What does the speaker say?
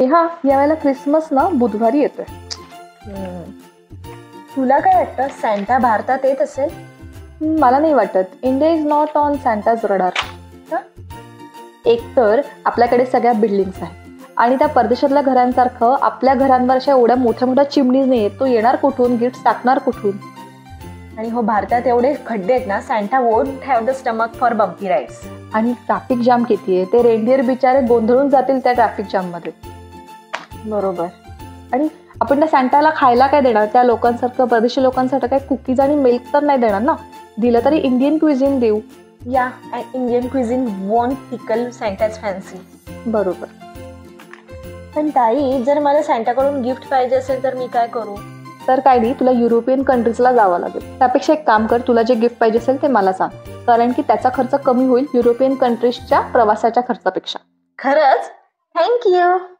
हा यावेळेला क्रिसमस ना बुधवारी येतोय. तुला काय वाटतं, सॅन्टा भारतात येत असेल? मला नाही वाटत. India is not on Santa's radar. एक तर आपल्याकडे सगळ्या बिल्डिंग्स आहेत आणि त्या परदेशातल्या घरांसारखं आपल्या घरांवर अशा एवढ्या मोठ्या मोठ्या चिमणीज नाही. तो येणार कुठून, गिफ्ट टाकणार कुठून? आणि हो, भारतात एवढे खड्डे आहेत ना, Santa won't have the stomach for bumpy rides. आणि ट्रॅफिक जाम किती आहे, ते रेनडियर बिचारे गोंधळून जातील त्या ट्रॅफिक जाम मध्ये. बरोबर. आणि आपण त्या सॅन्टाला खायला काय देणार? त्या लोकांसारखं, परदेशी लोकांसाठी काय कुकीज आणि मिल्क तर नाही देणार ना. दिलं तरी इंडियन क्विझिन देऊ. या, इंडियन क्विझिन वोंट टिकल सॅन्टाज फॅन्सी. बरोबर. पण ताई, जर मला सॅन्टाकडून गिफ्ट पाहिजे असेल तर मी काय करू? तर काय नाही, तुला युरोपियन कंट्रीजला जावं लागेल. त्यापेक्षा एक काम कर, तुला जे गिफ्ट पाहिजे असेल ते मला सांग, कारण की त्याचा खर्च कमी होईल युरोपियन कंट्रीजच्या प्रवासाच्या खर्चापेक्षा. खरंच? थँक्यू.